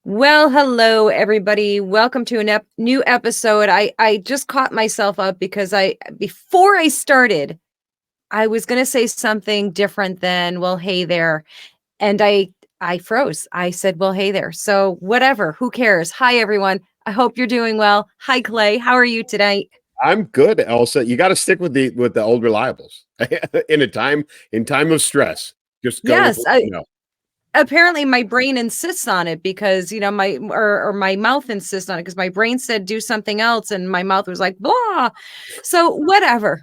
Well, hello everybody. Welcome to a new episode. I just caught myself up because before I started, I was going to say something different than, well, hey there. And I froze. I said, well, hey there. So whatever, who cares? Hi everyone. I hope you're doing well. Hi Clay. How are you tonight? I'm good, Elsa. You got to stick with the old reliables in time of stress. Just go with Yes, what you know. apparently my brain insists on it because or my mouth insists on it because my brain said do something else and my mouth was like blah. So whatever,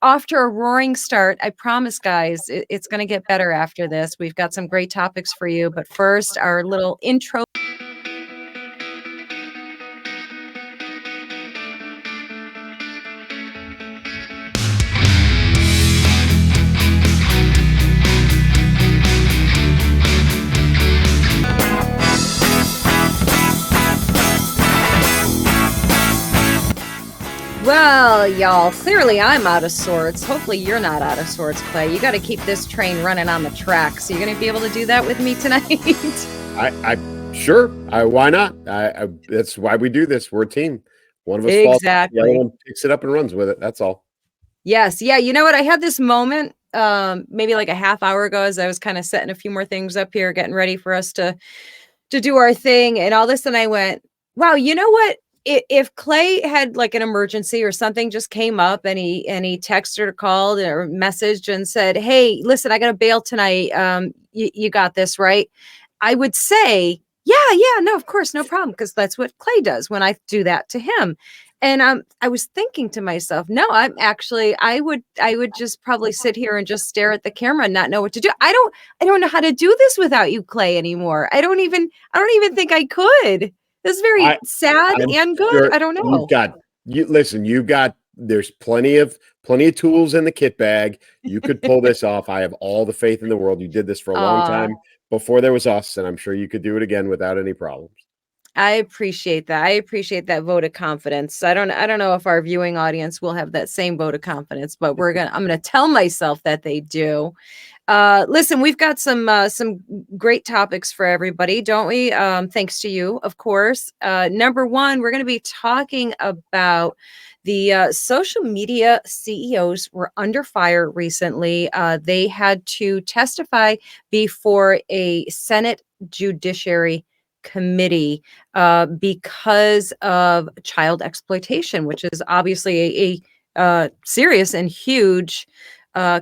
off to a roaring start. I promise guys, it's going to get better after this. We've got some great topics for you, but first our little intro. Well, y'all, clearly I'm out of sorts. Hopefully you're not out of sorts, Clay. You got to keep this train running on the track. So you're going to be able to do that with me tonight? I sure. Why not? That's why we do this. We're a team. One of us falls, the other Exactly. one picks it up and runs with it. That's all. Yes. Yeah. You know what? I had this moment maybe like a half hour ago as I was kind of setting a few more things up here, getting ready for us to do our thing and all this. And I went, wow, you know what? If Clay had like an emergency or something just came up and he texted or called or messaged and said, hey, listen, I got to bail tonight. You got this, right? I would say, yeah, no, of course, no problem, because that's what Clay does when I do that to him. And I was thinking to myself, no, I would just probably sit here and just stare at the camera and not know what to do. I don't know how to do this without you, Clay, anymore. I don't even think I could. This is very I sad I'm and good. sure I don't you've know. got you listen, you've got there's plenty of tools in the kit bag. You could pull this off. I have all the faith in the world. You did this for a long Uh, time before there was us, and I'm sure you could do it again without any problems. I appreciate that. I appreciate that vote of confidence. I don't know if our viewing audience will have that same vote of confidence, but I'm gonna tell myself that they do. Listen, we've got some great topics for everybody, don't we? Thanks to you, of course. Number one, we're going to be talking about the social media CEOs were under fire recently. They had to testify before a Senate Judiciary Committee because of child exploitation, which is obviously a serious and huge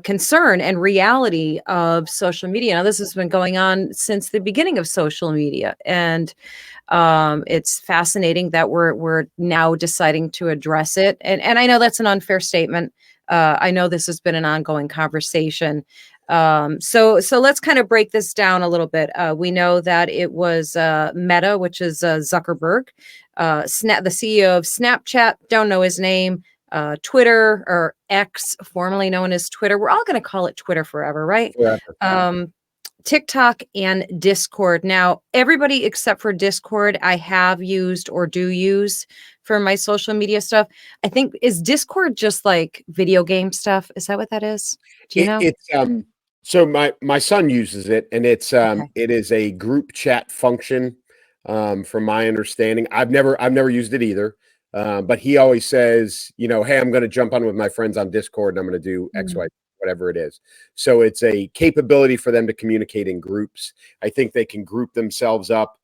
concern and reality of social media. Now, this has been going on since the beginning of social media, and it's fascinating that we're now deciding to address it. And I know that's an unfair statement. I know this has been an ongoing conversation. So let's kind of break this down a little bit. We know that it was Meta, which is Zuckerberg, the CEO of Snapchat. Don't know his name. Twitter, or X, formerly known as Twitter. We're all going to call it Twitter forever, right? Forever. TikTok and Discord. Now, everybody except for Discord, I have used or do use for my social media stuff. I think, is Discord just like video game stuff? Is that what that is? Do you know? It's so my son uses it, and Okay. it is a group chat function. From my understanding, I've never used it either. But he always says, hey, I'm going to jump on with my friends on Discord, and I'm going to do X, Mm. Y, whatever it is. So it's a capability for them to communicate in groups. I think they can group themselves up.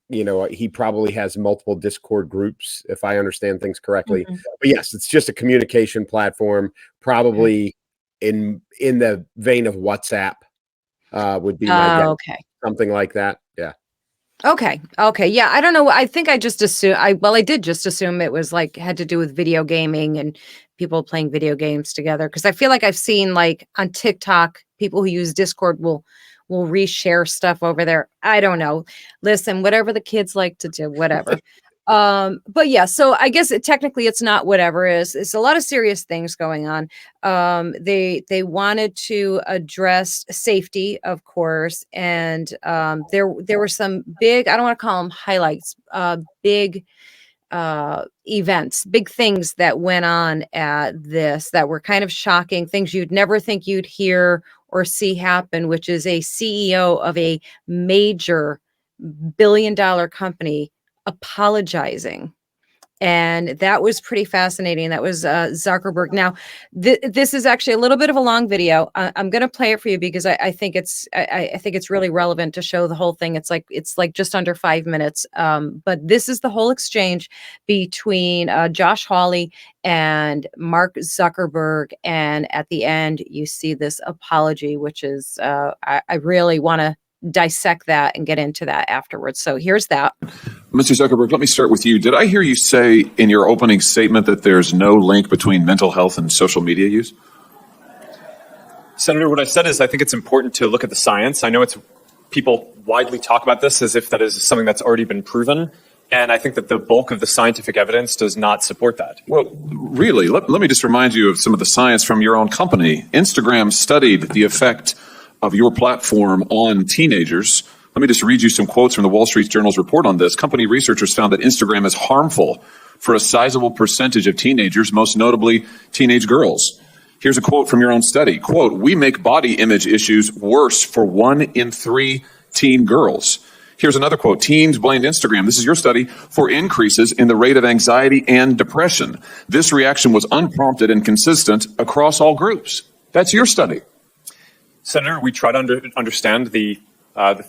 He probably has multiple Discord groups, if I understand things correctly. Mhm. But yes, it's just a communication platform, Okay. probably in the vein of WhatsApp, would be my guess. Okay. Something like that. Yeah. Okay. Okay. Yeah. I don't know. I think I just assume I did just assume it was like had to do with video gaming and people playing video games together. Cause I feel like I've seen like on TikTok, people who use Discord will reshare stuff over there. I don't know. Listen, whatever the kids like to do, whatever. But yeah, so I guess technically it's not whatever is. It's a lot of serious things going on. They wanted to address safety, of course, and there were some big, I don't want to call them highlights, big events, big things that went on at this that were kind of shocking, things you'd never think you'd hear or see happen, which is a CEO of a major billion-dollar company apologizing. And that was pretty fascinating. That was Zuckerberg. Now, this is actually a little bit of a long video. I'm going to play it for you because I think it's really relevant to show the whole thing. It's like just under 5 minutes. But this is the whole exchange between Josh Hawley and Mark Zuckerberg. And at the end, you see this apology, which is I really want to dissect that and get into that afterwards. So here's that. Mr. Zuckerberg, let me start with you. Did I hear you say in your opening statement that there's no link between mental health and social media use? Senator, what I said is I think it's important to look at the science. I know people widely talk about this as if that is something that's already been proven. And I think that the bulk of the scientific evidence does not support that. Well, really, let me just remind you of some of the science from your own company. Instagram studied the effect of your platform on teenagers. Let me just read you some quotes from the Wall Street Journal's report on this. Company researchers found that Instagram is harmful for a sizable percentage of teenagers, most notably teenage girls. Here's a quote from your own study. Quote, "We make body image issues worse for 1 in 3 teen girls." Here's another quote. "Teens blamed Instagram," this is your study, "for increases in the rate of anxiety and depression. This reaction was unprompted and consistent across all groups." That's your study. Senator, we try to understand the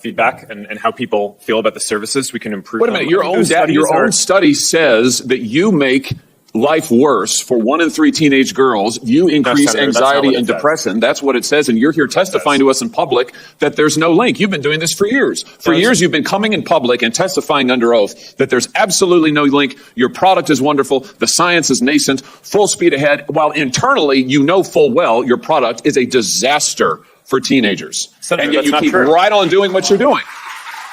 feedback and how people feel about the services. We can improve. Wait a minute. Your own study says that you make life worse for 1 in 3 teenage girls. You increase Senator, anxiety and depression. That's what it says. And you're here testifying to us in public that there's no link. You've been doing this for years. For years, you've been coming in public and testifying under oath that there's absolutely no link. Your product is wonderful. The science is nascent, full speed ahead, while internally you know full well your product is a disaster for teenagers. Senator, and yet you that's keep not true. right on doing what you're doing.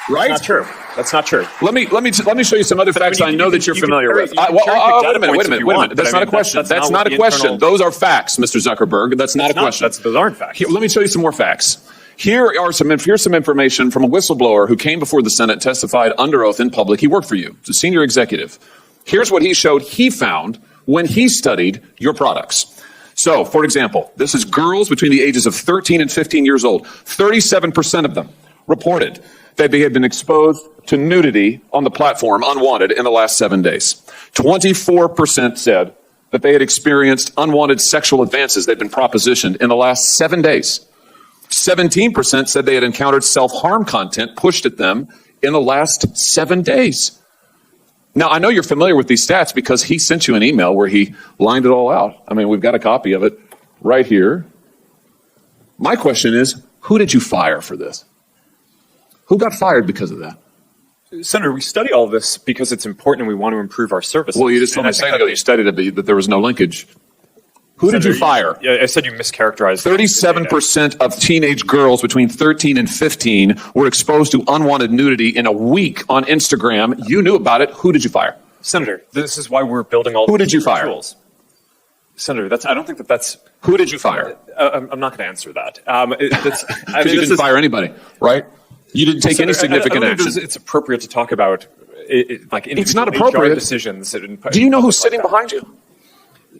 Right? That's not true. That's not true. Let me show you some other facts I know that you're familiar with. Wait a minute. That's not a question. That's not a question. Those are facts, Mr. Zuckerberg. That's not a question. Those aren't facts. Let me show you some more facts. Here's some information from a whistleblower who came before the Senate, testified under oath in public. He worked for you. He's a senior executive. Here's what he showed he found when he studied your products. So, for example, this is girls between the ages of 13 and 15 years old. 37% of them reported that they had been exposed to nudity on the platform unwanted in the last 7 days. 24% said that they had experienced unwanted sexual advances. They'd been propositioned in the last 7 days. 17% said they had encountered self-harm content pushed at them in the last 7 days. Now, I know you're familiar with these stats because he sent you an email where he lined it all out. I mean, we've got a copy of it right here. My question is, who did you fire for this? Who got fired because of that? Senator, we study all this because it's important and we want to improve our services. Well, you just told me a second ago you studied it, that there was no linkage. Who did you fire? I said you mischaracterized. 37% of teenage girls between 13 and 15 were exposed to unwanted nudity in a week on Instagram. You knew about it. Who did you fire? Senator, this is why we're building all. Who did you fire? Tools. Senator, I don't think that's. Who did you fire? I'm not going to answer that. Because you didn't fire anybody, right? You didn't take any significant action. It's appropriate to talk about it's not appropriate. Decisions. Do you know who's sitting behind you?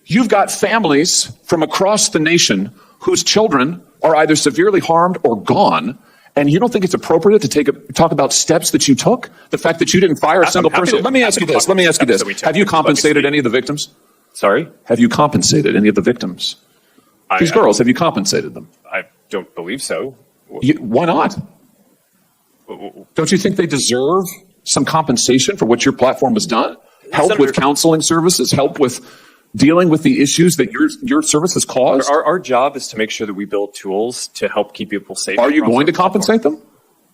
You've got families from across the nation whose children are either severely harmed or gone, and you don't think it's appropriate to talk about steps that you took? The fact that you didn't fire a single person? Let me ask you this. Have you compensated any of the victims? Sorry? Have you compensated any of the victims? These girls, have you compensated them? I don't believe so. Why not? Don't you think they deserve some compensation for what your platform has done? Help with counseling services, help with dealing with the issues that your service has caused? Our job is to make sure that we build tools to help keep people safe. Are you going to compensate them?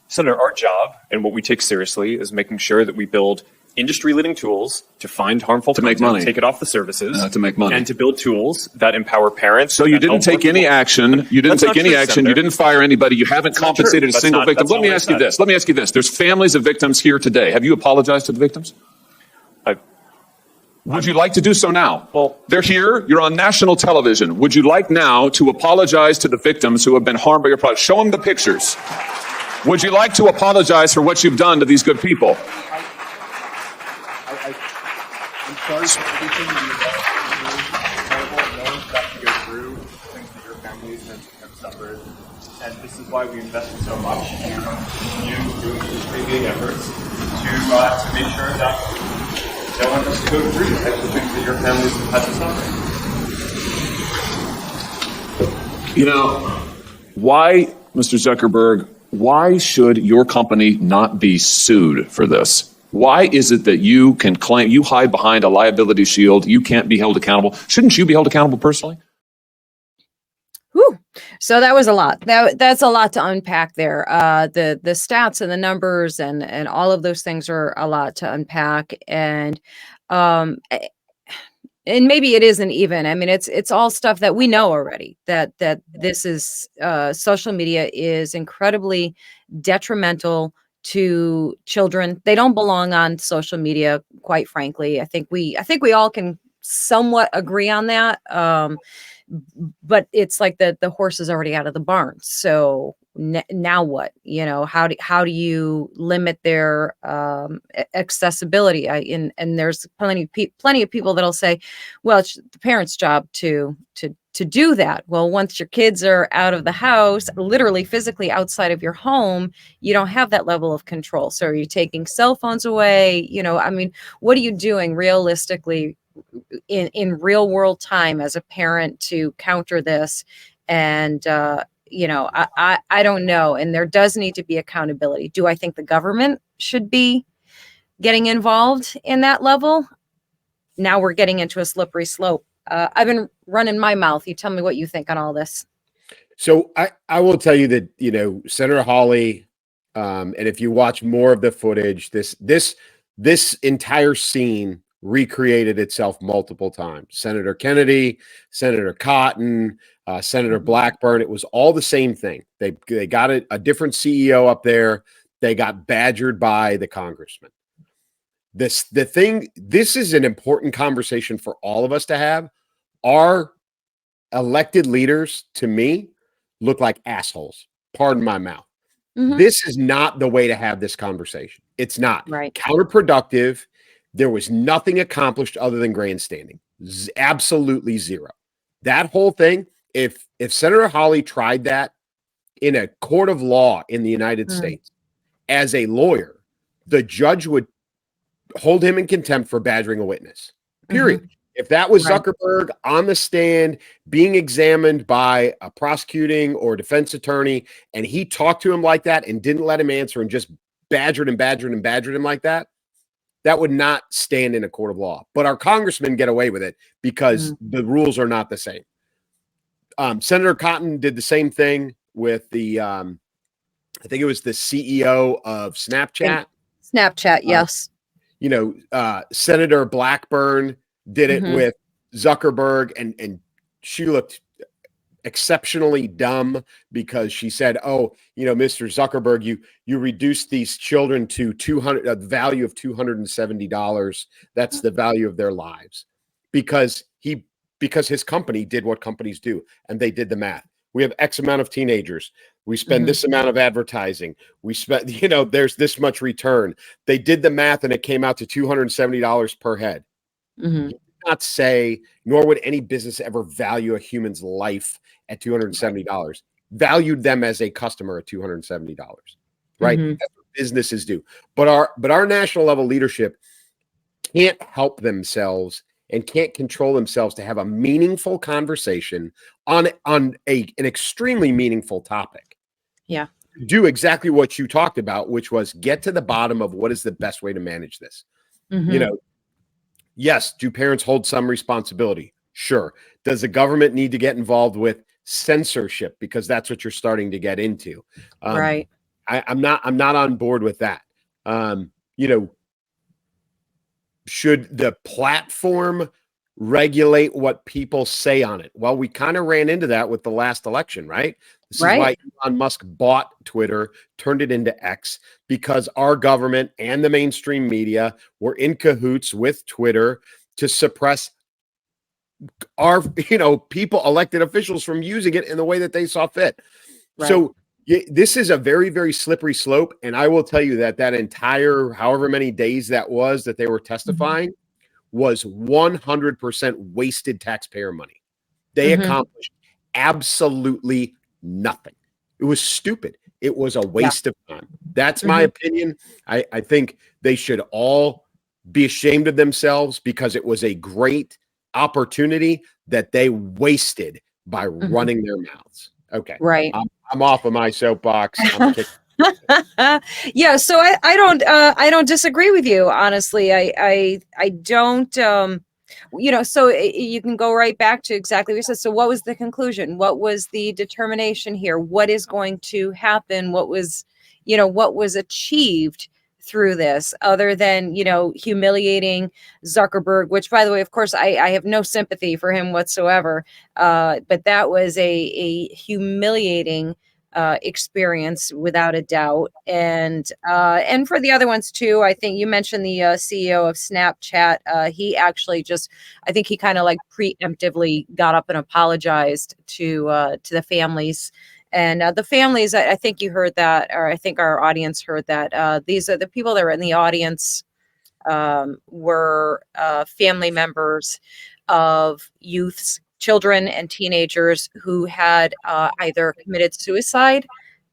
Senator, our job and what we take seriously is making sure that we build industry-leading tools to find harmful content, make money, take it off the services, to make money, and to build tools that empower parents. So you didn't take any action. You didn't take any action. You didn't fire anybody. You haven't compensated a single victim. Let me ask you this. There's families of victims here today. Have you apologized to the victims? Would you like to do so now? Well, they're here. You're on national television. Would you like now to apologize to the victims who have been harmed by your product? Show them the pictures. Would you like to apologize for what you've done to these good people? I'm sorry for everything that you've done. It's terrible. No one's got to go through things that your families have suffered. and this is why we invested so much in you doing these big efforts to make sure that no one has to go through the types of things that your families have had to suffer. You know, why, Mr. Zuckerberg, why should your company not be sued for this? Why is it that you can claim, you hide behind a liability shield, you can't be held accountable? Shouldn't you be held accountable personally? Whew. So that was a lot. That's a lot to unpack there. The stats and the numbers and all of those things are a lot to unpack. And maybe it isn't even. I mean, it's all stuff that we know already. That this is social media is incredibly detrimental to children. They don't belong on social media, quite frankly. I think we all can somewhat agree on that. But it's like the horse is already out of the barn. So now what? You know, how do you limit their accessibility? And there's plenty of people that'll say, well, it's the parents' job to do that. Well, once your kids are out of the house, literally physically outside of your home, you don't have that level of control. So are you taking cell phones away? You know, I mean, what are you doing realistically in real world time as a parent to counter this? And you know, I don't know. And there does need to be accountability. Do I think the government should be getting involved in that level? Now we're getting into a slippery slope. I've been running my mouth. You tell me what you think on all this. So I will tell you that, you know, Senator Hawley, and if you watch more of the footage, this entire scene recreated itself multiple times. Senator Kennedy, Senator Cotton, Senator Blackburn, it was all the same thing. They got a different CEO up there. They got badgered by the congressman. This is an important conversation for all of us to have. Our elected leaders, to me, look like assholes. Pardon my mouth. Mm-hmm. This is not the way to have this conversation. It's not. Right. Counterproductive. There was nothing accomplished other than grandstanding. Absolutely zero. That whole thing, if Senator Hawley tried that in a court of law in the United States, as a lawyer, the judge would hold him in contempt for badgering a witness. Period. Mm-hmm. If that was Zuckerberg on the stand being examined by a prosecuting or defense attorney, and he talked to him like that and didn't let him answer and just badgered him like that, that would not stand in a court of law. But our congressmen get away with it because the rules are not the same. Senator Cotton did the same thing with the, I think it was the CEO of Snapchat. Snapchat, yes. You know, Senator Blackburn did it with Zuckerberg, and she looked exceptionally dumb because she said, "Oh, you know, Mr. Zuckerberg, you reduced these children to the value of $270. That's the value of their lives," because his company did what companies do, and they did the math. We have X amount of teenagers. We spend this amount of advertising. We spend, you know, there's this much return. They did the math, and it came out to $270 per head. You did not say, nor would any business ever value a human's life at $270. Valued them as a customer at $270, right? That's what businesses do. But our national level leadership can't help themselves and can't control themselves to have a meaningful conversation on an extremely meaningful topic. Yeah. Do exactly what you talked about, which was get to the bottom of what is the best way to manage this. You know, yes, do parents hold some responsibility? Sure. Does the government need to get involved with censorship? Because that's what you're starting to get into. Right. I'm not on board with that. You know, should the platform regulate what people say on it? Well, we kind of ran into that with the last election, right? This is why Elon Musk bought Twitter, turned it into X, because our government and the mainstream media were in cahoots with Twitter to suppress our, you know, people, elected officials, from using it in the way that they saw fit. Right. So this is a very, very slippery slope. And I will tell you that entire, however many days that was that they were testifying, was 100% wasted taxpayer money. They accomplished absolutely nothing. It was stupid. It was a Yeah. waste of time. That's my opinion. I think they should all be ashamed of themselves because it was a great opportunity that they wasted by running their mouths. Okay. Right. I'm off of my soapbox. I'm kicked. Yeah, so I don't disagree with you, honestly. I don't so you can go right back to exactly what you said. So what was the conclusion? What was the determination here? What is going to happen? What was achieved through this other than, humiliating Zuckerberg, which, by the way, of course, I have no sympathy for him whatsoever. But that was a humiliating experience without a doubt. And for the other ones too, I think you mentioned the CEO of Snapchat. He actually I think he kind of like preemptively got up and apologized to the families. And the families, I think you heard that, or I think our audience heard that. These are the people that were in the audience, were family members of youths, children, and teenagers who had either committed suicide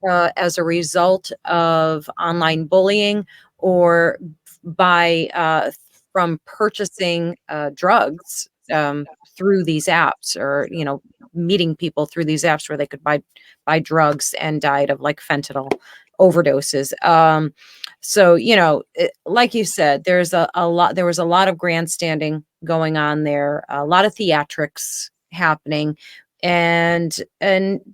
as a result of online bullying, or from purchasing drugs through these apps, or meeting people through these apps where they could buy drugs, and died of like fentanyl overdoses. So, like you said, there was a lot of grandstanding going on there, a lot of theatrics happening, and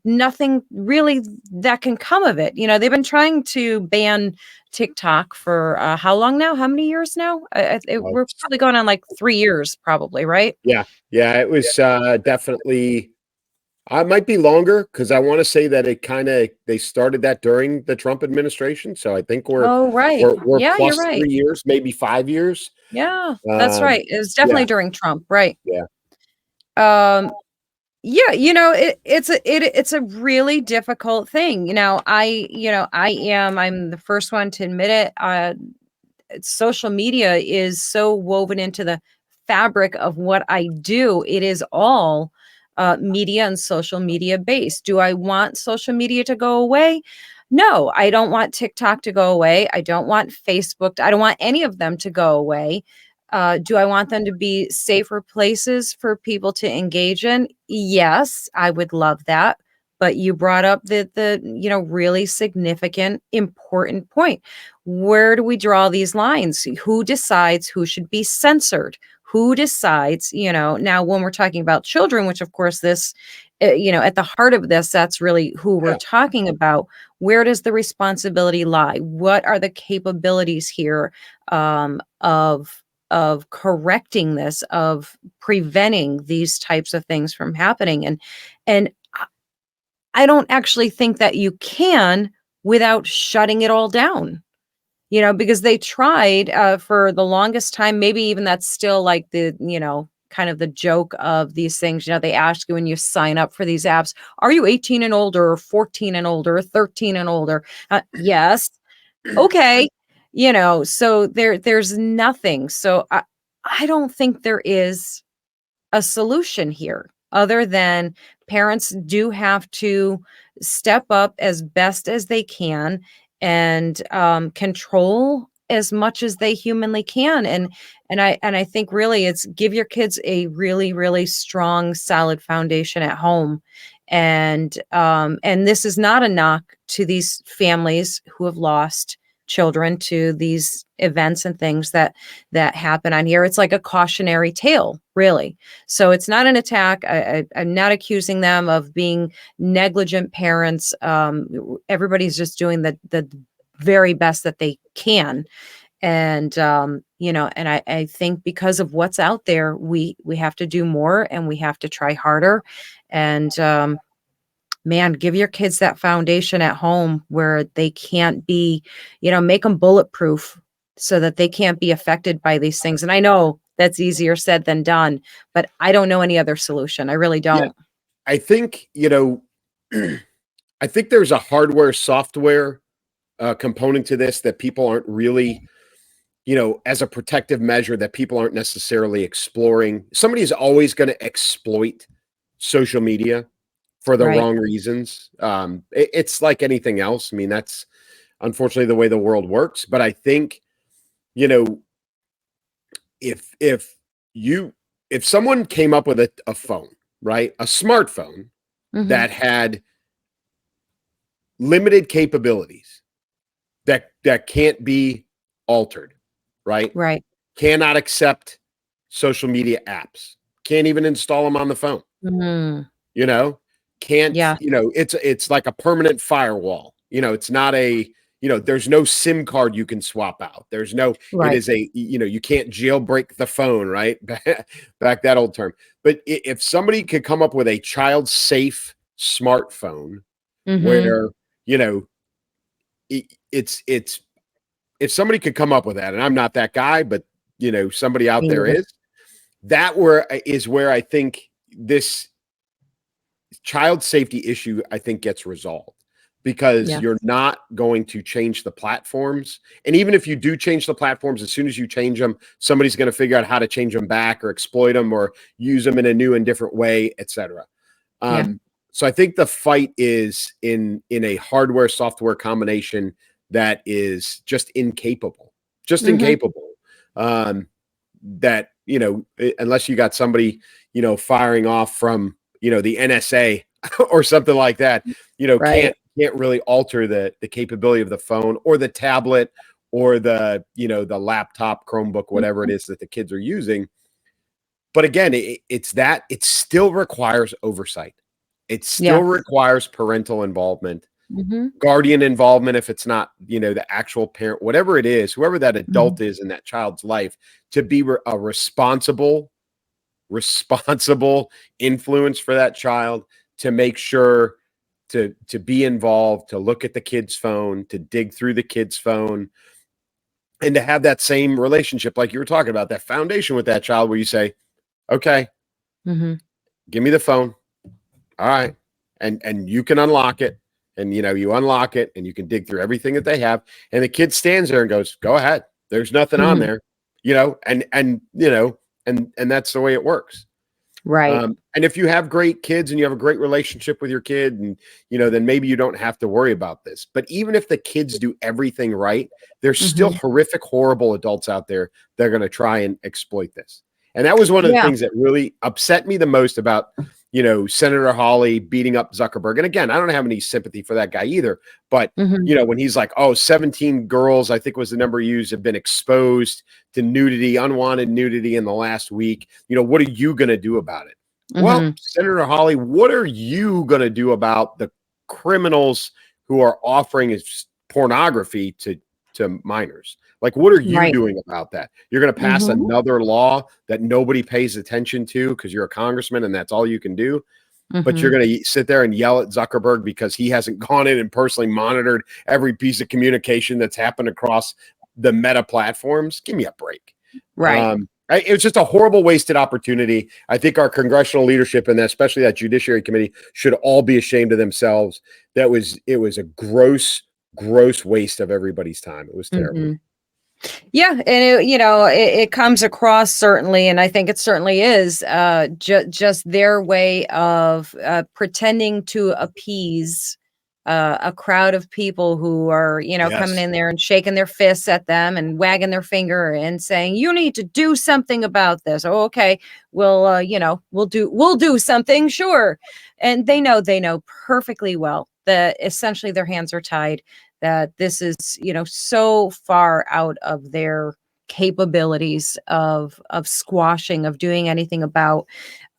nothing really that can come of it. They've been trying to ban TikTok for how long now? How many years now? We're probably going on like 3 years, probably, right? Yeah. It was definitely. I might be longer because I want to say that they started that during the Trump administration. So I think we're right. we're Yeah, plus you're right. 3 years, maybe 5 years. Yeah, that's right. It was definitely during Trump, right? Yeah. Yeah, it's a really difficult thing. I'm the first one to admit it. Social media is so woven into the fabric of what I do. It is all media and social media based. Do I want social media to go away? No, I don't want TikTok to go away. I don't want Facebook. I don't want any of them to go away. Do I want them to be safer places for people to engage in? Yes, I would love that. But you brought up the really significant, important point. Where do we draw these lines? Who decides who should be censored? Who decides, now when we're talking about children, which of course this, at the heart of this, that's really who we're talking about. Where does the responsibility lie? What are the capabilities here of correcting this, of preventing these types of things from happening? And I don't actually think that you can without shutting it all down, because they tried for the longest time. Maybe even that's still like the, kind of the joke of these things. They ask you when you sign up for these apps, are you 18 and older, or 14 and older, or 13 and older? Yes. Okay. So there's nothing. So I don't think there is a solution here other than parents do have to step up as best as they can and control as much as they humanly can. And I think really it's give your kids a really, really strong, solid foundation at home. And this is not a knock to these families who have lost children to these events and things that happen on here. It's like a cautionary tale, really. So it's not an attack. I'm not accusing them of being negligent parents. Everybody's just doing the very best that they can. And and I think because of what's out there, we have to do more, and we have to try harder. And man, give your kids that foundation at home where they can't be, make them bulletproof so that they can't be affected by these things. And I know that's easier said than done, but I don't know any other solution. I really don't. Yeah. I think, I think there's a hardware software component to this that people aren't really, as a protective measure, that people aren't necessarily exploring. Somebody is always going to exploit social media. for the Right. wrong reasons. It's like anything else. I mean, that's unfortunately the way the world works. But I think, you know, if someone came up with a phone, right, a smartphone Mhm. that had limited capabilities that can't be altered, right? Right. Cannot accept social media apps. Can't even install them on the phone. Mm. You know, can't, Yeah. you know, it's like a permanent firewall. You know, it's not a, you know, there's no SIM card you can swap out. There's no, it Right. is a, you know, you can't jailbreak the phone, right? Back that old term. But if somebody could come up with a child safe smartphone Mhm. where, you know, it's if somebody could come up with that, and I'm not that guy, but you know, somebody out Me there neither. is, is where I think this child safety issue, I think, gets resolved, because Yeah. you're not going to change the platforms. And even if you do change the platforms, as soon as you change them, somebody's going to figure out how to change them back or exploit them or use them in a new and different way, etc. Yeah. So I think the fight is in a hardware software combination that is just incapable, Mhm. that, you know, unless you got somebody, you know, firing off from, you know, the NSA or something like that, you know, Right. can't really alter the capability of the phone or the tablet or the, you know, the laptop, Chromebook, whatever it Mhm. is that the kids are using. But again, it still requires oversight. It Yeah. still requires parental involvement, Mhm. guardian involvement, if it's not, you know, the actual parent, whatever it is, whoever that Mhm. adult is in that child's life, to be a responsible influence for that child, to make sure to be involved, to look at the kid's phone, to dig through the kid's phone, and to have that same relationship like you were talking about, that foundation with that child where you say, okay, Mhm. give me the phone. All right. And you can unlock it. And you know, you unlock it and you can dig through everything that they have. And the kid stands there and goes, go ahead. There's nothing on Mhm. there, you know, and you know, and that's the way it works. Right. And if you have great kids and you have a great relationship with your kid, and you know, then maybe you don't have to worry about this. But even if the kids do everything right, there's still Mhm. horrific, horrible adults out there that are going to try and exploit this. And that was one of the Yeah. things that really upset me the most about, you know, Senator Hawley beating up Zuckerberg. And again, I don't have any sympathy for that guy either. But Mhm. you know, when he's like, oh, 17 girls, I think was the number used, have been exposed to nudity, unwanted nudity in the last week. You know, what are you going to do about it? Well, Mhm. Senator Hawley, what are you going to do about the criminals who are offering pornography to minors? Like, what are you Right. doing about that? You're going to pass Mhm. another law that nobody pays attention to because you're a congressman and that's all you can do. But you're Mhm. going to sit there and yell at Zuckerberg because he hasn't gone in and personally monitored every piece of communication that's happened across the Meta platforms. Give me a break. Right. It was just a horrible wasted opportunity. I think our congressional leadership and especially that Judiciary Committee should all be ashamed of themselves. It was a gross waste of everybody's time. It was terrible. Mhm. Yeah, and it comes across certainly, and I think it certainly is just their way of pretending to appease a crowd of people who are, coming Yes. in there and shaking their fists at them and wagging their finger and saying, "You need to do something about this." Oh, okay, we'll do something, sure. And they know perfectly well that essentially their hands are tied, that this is, so far out of their capabilities of squashing, of doing anything about.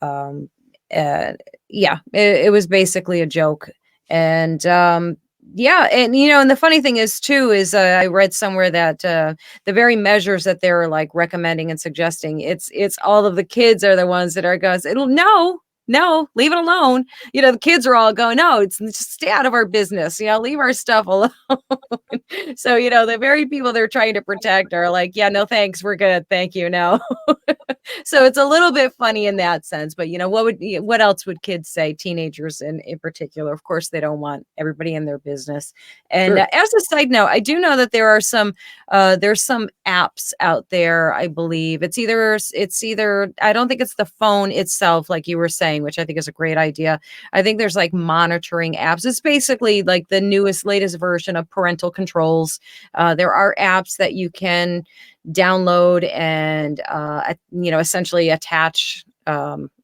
Um, uh, yeah, it was basically a joke. And yeah, and the funny thing is too is I read somewhere that the very measures that they're like recommending and suggesting, it's all of the kids are the ones that are going, it'll no, leave it alone. The kids are all going, no, it's just stay out of our business. Leave our stuff alone. So, the very people they're trying to protect are like, yeah, no, thanks. We're good. Thank you. No. So it's a little bit funny in that sense, but what else would kids say? Teenagers in particular, of course, they don't want everybody in their business. And Sure. as a side note, I do know that there's some apps out there. I believe it's either I don't think it's the phone itself, like you were saying, which I think is a great idea. I think there's like monitoring apps. It's basically like the latest version of parental controls. There are apps that you can download and essentially attach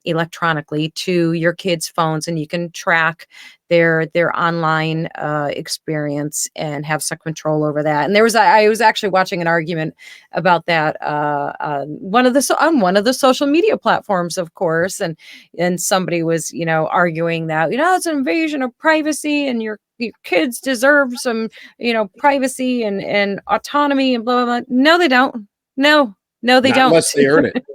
electronically to your kids' phones, and you can track their online experience and have some control over that. And I was actually watching an argument about that on one of the social media platforms, of course, and somebody was arguing that it's an invasion of privacy and your kids deserve some privacy and autonomy and blah blah blah. No, they don't. No, they Not don't. unless they earn it.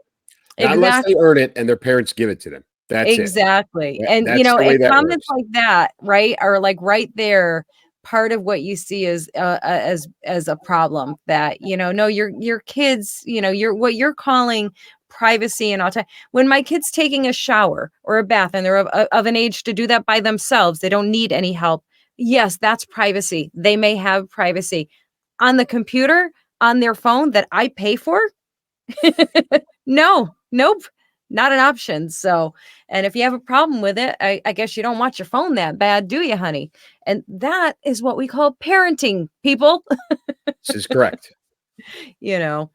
Not unless Exactly. they earn it and their parents give it to them. That's Exactly. it. And That's the way and that comments works. like that, right, are like right there. Part of what you see is as a problem that no, your kids, what you're calling privacy and autonomy. When my kid's taking a shower or a bath and they're of an age to do that by themselves, they don't need any help. Yes, that's privacy. They may have privacy on the computer, on their phone that I pay for. No, nope, not an option. So, and if you have a problem with it, I guess you don't want your phone that bad, do you, honey? And that is what we call parenting, people. This is correct. you know.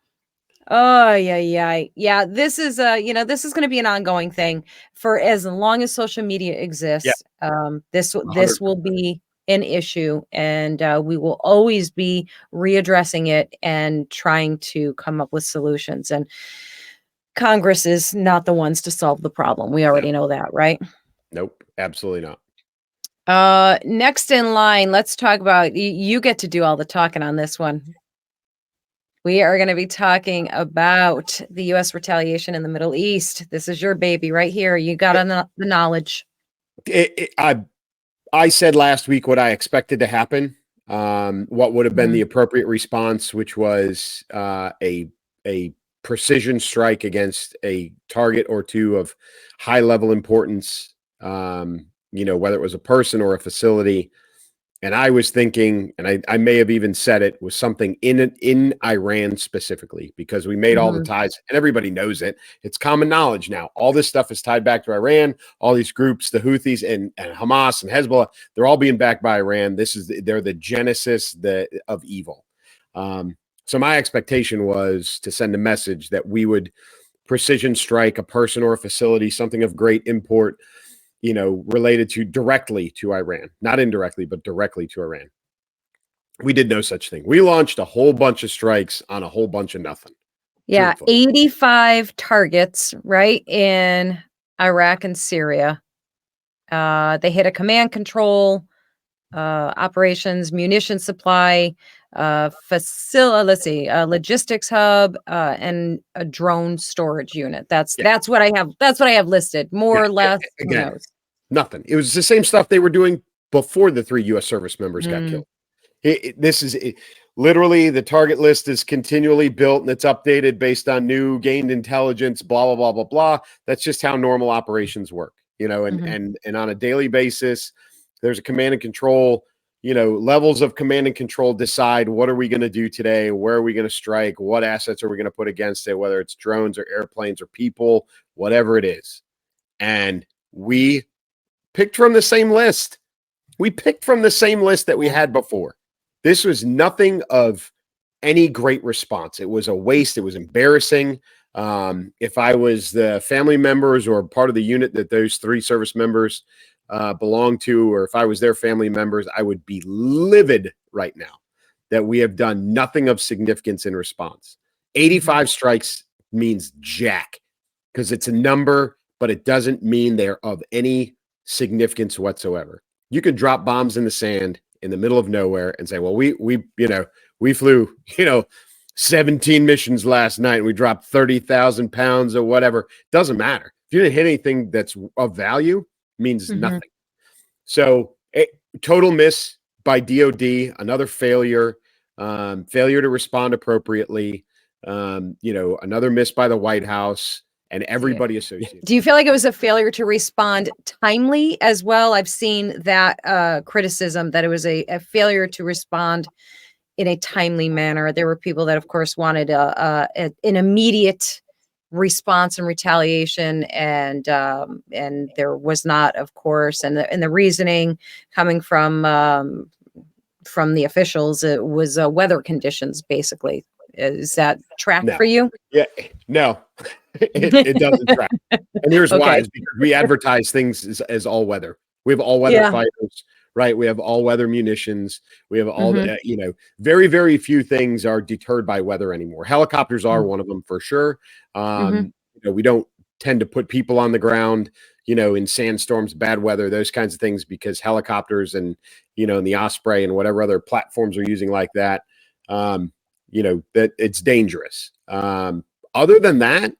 Oh yeah. This is this is going to be an ongoing thing for as long as social media Yeah. exists. This 100%. will be an issue, and we will always be readdressing it and trying to come up with solutions. And Congress is not the ones to solve the problem. We already know that, right? Nope. Absolutely not. Next in line, let's talk about you get to do all the talking on this one. We are going to be talking about the U.S. retaliation in the Middle East. This is your baby right here. You got on the knowledge. I said last week what I expected to happen. What would have been the appropriate response, which was a precision strike against a target or two of high level importance. Whether it was a person or a facility. And I was thinking, and I may have even said it, was something in Iran specifically, because we made all the ties and everybody knows it. It's common knowledge now. All this stuff is tied back to Iran. All these groups, the Houthis and Hamas and Hezbollah, they're all being backed by Iran. They're the genesis of evil. So my expectation was to send a message that we would precision strike a person or a facility, something of great import, related to directly to Iran, not indirectly, but directly to Iran. We did no such thing. We launched a whole bunch of strikes on a whole bunch of nothing. Yeah, Truthfully. 85 targets, right, in Iraq and Syria. They hit a command control, operations, munition supply, logistics hub, and a drone storage unit. That's what I have. That's what I have listed, more or less. Again, nothing. It was the same stuff they were doing before the 3 U.S. service members got killed. Literally, the target list is continually built and it's updated based on new gained intelligence, blah, blah, blah, blah, blah. That's just how normal operations work, and on a daily basis, there's a command and control, levels of command and control decide what are we going to do today? Where are we going to strike? What assets are we going to put against it? Whether it's drones or airplanes or people, whatever it is. And we picked from the same list. We picked from the same list that we had before. This was nothing of any great response. It was a waste. It was embarrassing. If I was the family members or part of the unit that those 3 service members belong to, or if I was their family members, I would be livid right now that we have done nothing of significance in response. 85 strikes means jack, because it's a number, but it doesn't mean they're of any significance whatsoever. You can drop bombs in the sand in the middle of nowhere and say, well, we flew, 17 missions last night and we dropped 30,000 pounds or whatever. Doesn't matter. If you didn't hit anything that's of value, means nothing. So total miss by DOD, another failure to respond appropriately. Another miss by the White House, and everybody associated. Do you feel like it was a failure to respond timely as well? I've seen that criticism that it was a failure to respond in a timely manner. There were people that, of course, wanted an immediate response and retaliation, and there was not, of course, and the reasoning coming from the officials, it was weather conditions, basically. Is that track for you? Yeah, no, it doesn't track. And here's why: is because we advertise things as all weather. We have all weather fighters, right? We have all weather munitions. We have all the, very, very few things are deterred by weather anymore. Helicopters are one of them for sure. We don't tend to put people on the ground, in sandstorms, bad weather, those kinds of things, because helicopters and, and the Osprey and whatever other platforms are using like that, that it's dangerous. Other than that,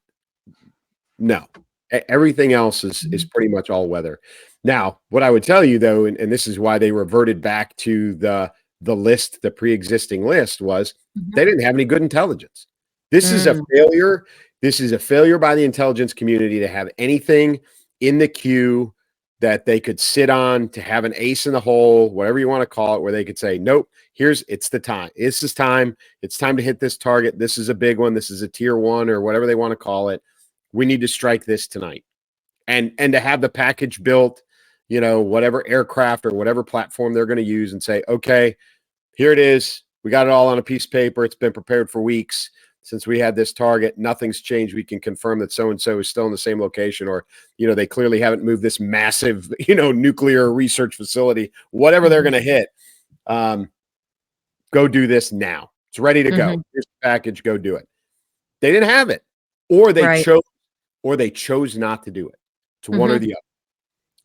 no, everything else is pretty much all weather. Now, what I would tell you though, and this is why they reverted back to the list, the pre-existing list, was they didn't have any good intelligence. This is a failure. This is a failure by the intelligence community to have anything in the queue that they could sit on, to have an ace in the hole, whatever you want to call it, where they could say, nope, it's the time. This is time. It's time to hit this target. This is a big one. This is a tier 1 or whatever they want to call it. We need to strike this tonight. And to have the package built, whatever aircraft or whatever platform they're going to use, and say, okay, here it is. We got it all on a piece of paper. It's been prepared for weeks since we had this target. Nothing's changed. We can confirm that so-and-so is still in the same location, or, they clearly haven't moved this massive, nuclear research facility, whatever they're going to hit. Go do this now. It's ready to go. Here's the package. Go do it. They didn't have it, or they chose not to do it. It's one or the other.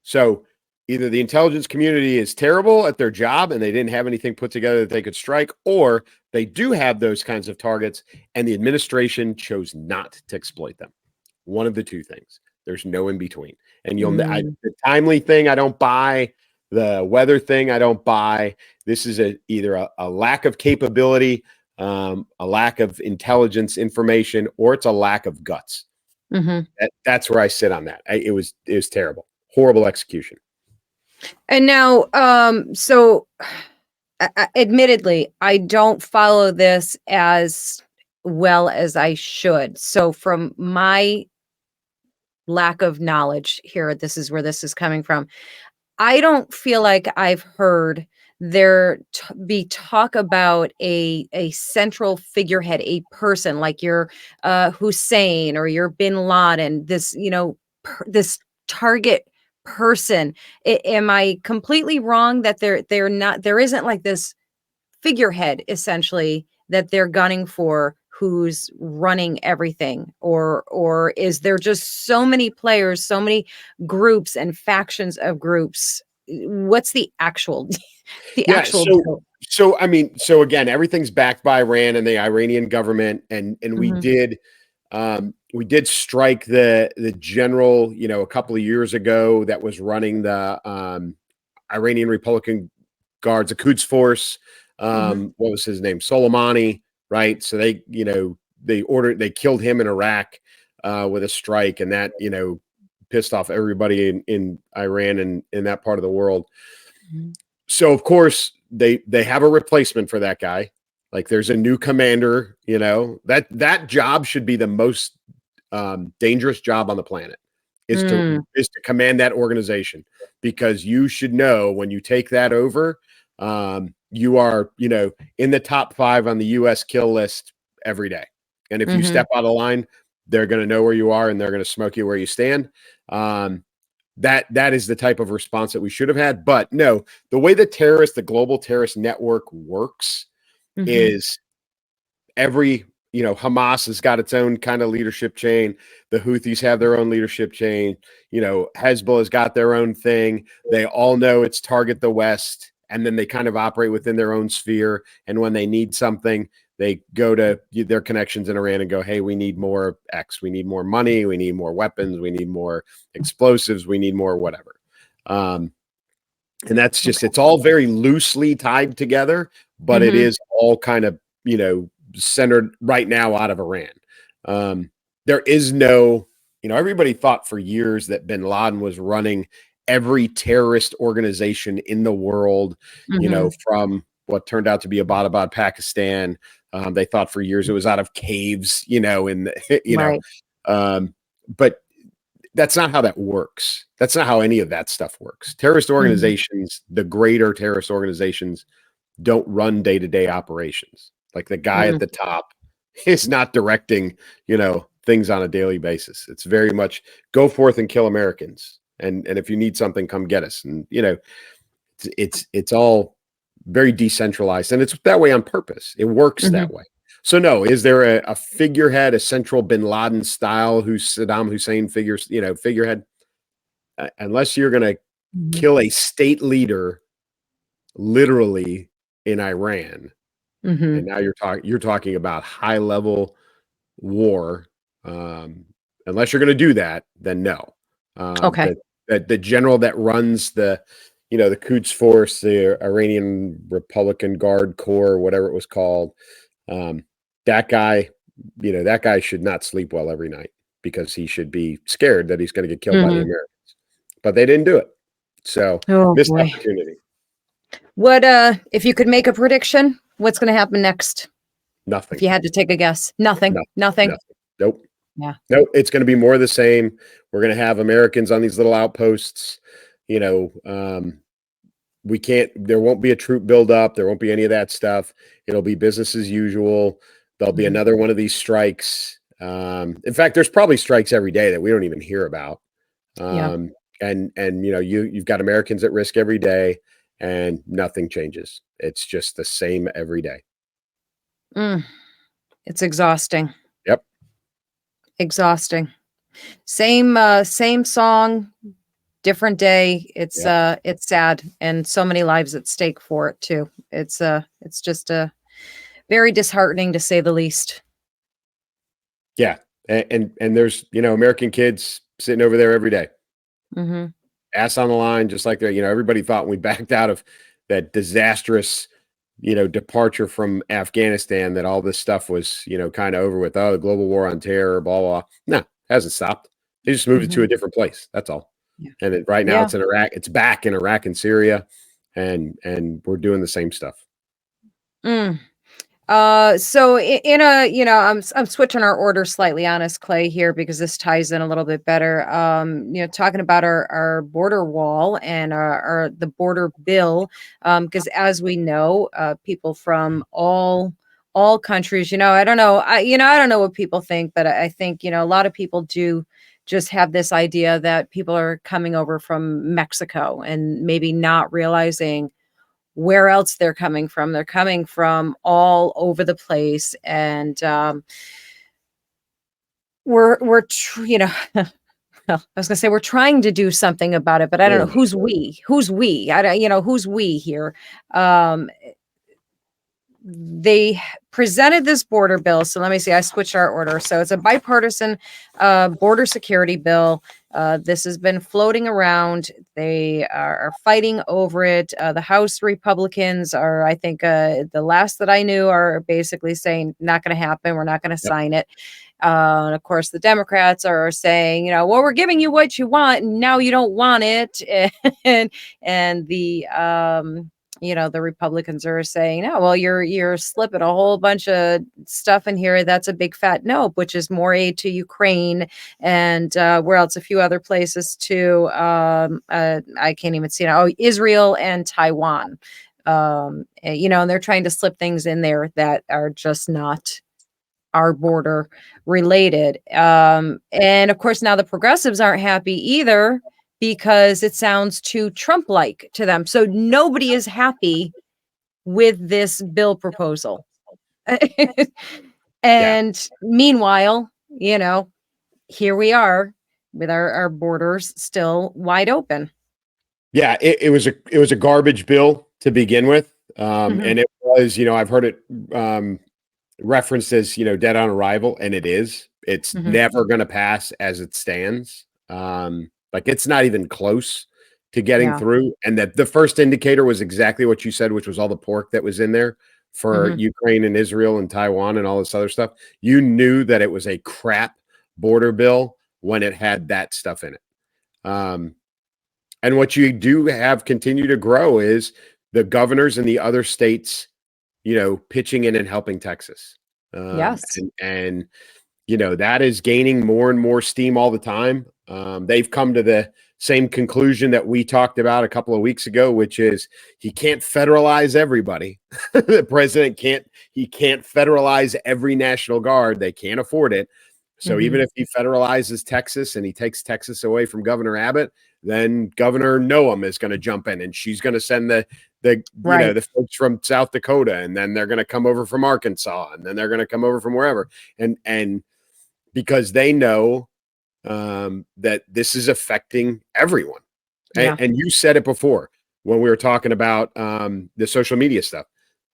So either the intelligence community is terrible at their job and they didn't have anything put together that they could strike, or they do have those kinds of targets and the administration chose not to exploit them. One of the two things. There's no in between. And the timely thing, I don't buy. The weather thing, I don't buy. This is either a lack of capability, a lack of intelligence information, or it's a lack of guts. That's where I sit on that. It was terrible. Horrible execution. And now, admittedly, I don't follow this as well as I should. So from my lack of knowledge here, this is where this is coming from. I don't feel like I've heard there be talk about a central figurehead, a person like your Hussein or your Bin Laden, this, this target person. Am I completely wrong that there isn't like this figurehead essentially that they're gunning for, who's running everything, or is there just so many players, so many groups and factions of groups? What's the actual So again, everything's backed by Iran and the Iranian government, and we did strike the general, a couple of years ago, that was running the Iranian Republican Guards, the Quds Force. What was his name? Soleimani, right? So they killed him in Iraq with a strike, and that, pissed off everybody in Iran and in that part of the world. So of course they have a replacement for that guy. Like, there's a new commander, that job should be the most dangerous job on the planet, is to command that organization, because you should know when you take that over, you are, in the top 5 on the US kill list every day. And if you step out of line, they're going to know where you are and they're going to smoke you where you stand. That is the type of response that we should have had. But no, the way the global terrorist network works is Hamas has got its own kind of leadership chain. The Houthis have their own leadership chain. Hezbollah's got their own thing. They all know it's target the West, and then they kind of operate within their own sphere. And when they need something, they go to their connections in Iran and go, hey, we need more X. We need more money. We need more weapons. We need more explosives. We need more whatever. And that's just, it's all very loosely tied together, but it is all kind of, centered right now out of Iran. There is no, everybody thought for years that bin Laden was running every terrorist organization in the world, from what turned out to be Abbottabad, Pakistan. They thought for years it was out of caves, Right. but that's not how that works. That's not how any of that stuff works. Terrorist organizations, the greater terrorist organizations, don't run day-to-day operations. Like the guy at the top is not directing, things on a daily basis. It's very much go forth and kill Americans. And if you need something, come get us. And, it's all very decentralized, and it's that way on purpose. It works that way. So no, is there a figurehead, a central bin Laden style who's Saddam Hussein figurehead? Unless you're going to kill a state leader literally in Iran. And now you're talking about high level war. Unless you're going to do that, then no. Okay. The general that runs the Quds Force, the Iranian Republican Guard Corps, whatever it was called, that guy should not sleep well every night, because he should be scared that he's going to get killed by the Americans. But they didn't do it. So missed opportunity. What if you could make a prediction, what's going to happen next? Nothing. If you had to take a guess. Nothing. Nope. Yeah. Nope. It's going to be more of the same. We're going to have Americans on these little outposts. There won't be a troop buildup. There won't be any of that stuff. It'll be business as usual. There'll be another one of these strikes. In fact, there's probably strikes every day that we don't even hear about. And you've got Americans at risk every day, and nothing changes. It's just the same every day. It's exhausting. Yep. Exhausting. Same song, different day. It's sad, and so many lives at stake for it too. It's just very disheartening, to say the least. Yeah. And there's, American kids sitting over there every day. Ass on the line, just like they're, everybody thought when we backed out of that disastrous, departure from Afghanistan, that all this stuff was, kind of over with. Oh, the global war on terror, blah, blah. No, hasn't stopped. They just moved it to a different place. That's all. Yeah. And right now it's in Iraq. It's back in Iraq and Syria, and we're doing the same stuff. So in a, I'm switching our order slightly, honest, Clay, here, because this ties in a little bit better. Talking about our border wall and the border bill, because as we know, people from all countries, I don't know, I don't know what people think, but I think, a lot of people do just have this idea that people are coming over from Mexico and maybe not realizing where else they're coming from. They're coming from all over the place. And we're well, I was gonna say we're trying to do something about it, but I don't know who's we. I don't, who's we here. They presented this border bill. So let me see, I switched our order. So it's a bipartisan border security bill. This has been floating around. They are fighting over it. The House Republicans are, I think, the last that I knew, are basically saying not going to happen. We're not going to sign it. And of course, the Democrats are saying, well, we're giving you what you want, and now you don't want it. And the the Republicans are saying, oh, well, you're slipping a whole bunch of stuff in here. That's a big fat nope, which is more aid to Ukraine and where else? A few other places too. I can't even see it. Oh, Israel and Taiwan. And they're trying to slip things in there that are just not our border related. And of course, now the progressives aren't happy either, because it sounds too Trump-like to them. So nobody is happy with this bill proposal. And meanwhile, here we are with our borders still wide open. Yeah, it was a garbage bill to begin with. And it was, I've heard it referenced as, dead on arrival, and it is. It's never going to pass as it stands. Like, it's not even close to getting through. And that the first indicator was exactly what you said, which was all the pork that was in there. for Ukraine and Israel and Taiwan and all this other stuff, you knew that it was a crap border bill when it had that stuff in it. And what you do have continue to grow is the governors in the other states, pitching in and helping Texas. Yes. And that is gaining more and more steam all the time. They've come to the same conclusion that we talked about a couple of weeks ago, which is he can't federalize everybody. The president can't federalize every National Guard. They can't afford it. So even if he federalizes Texas and he takes Texas away from Governor Abbott, then Governor Noam is going to jump in and she's going to send the folks from South Dakota, and then they're going to come over from Arkansas, and then they're going to come over from wherever. And because they know that this is affecting everyone. And you said it before when we were talking about the social media stuff.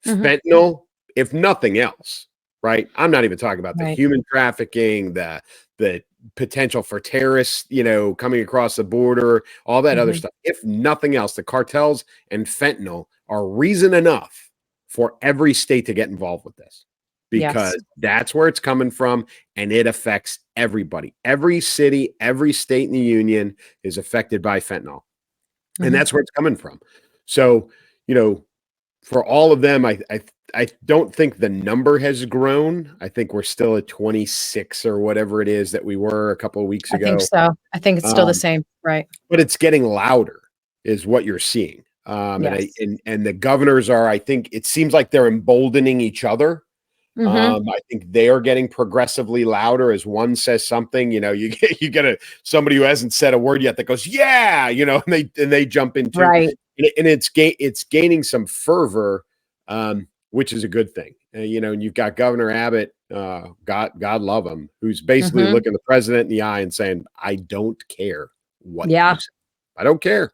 Fentanyl, if nothing else, right? I'm not even talking about the human trafficking, the potential for terrorists, coming across the border, all that other stuff. If nothing else, the cartels and fentanyl are reason enough for every state to get involved with this, because that's where it's coming from, and it affects everybody. Every city, every state in the union is affected by fentanyl, and that's where it's coming from. So, for all of them, I don't think the number has grown. I think we're still at 26 or whatever it is that we were a couple of weeks ago. I think so. I think it's still the same, right? But it's getting louder, is what you're seeing. And the governors are, I think, it seems like they're emboldening each other. I think they are getting progressively louder as one says something. You get somebody who hasn't said a word yet that goes, yeah, and they jump into right. And it's gaining some fervor, which is a good thing. And you've got Governor Abbott, God love him, who's basically looking the president in the eye and saying, I don't care what you say. I don't care,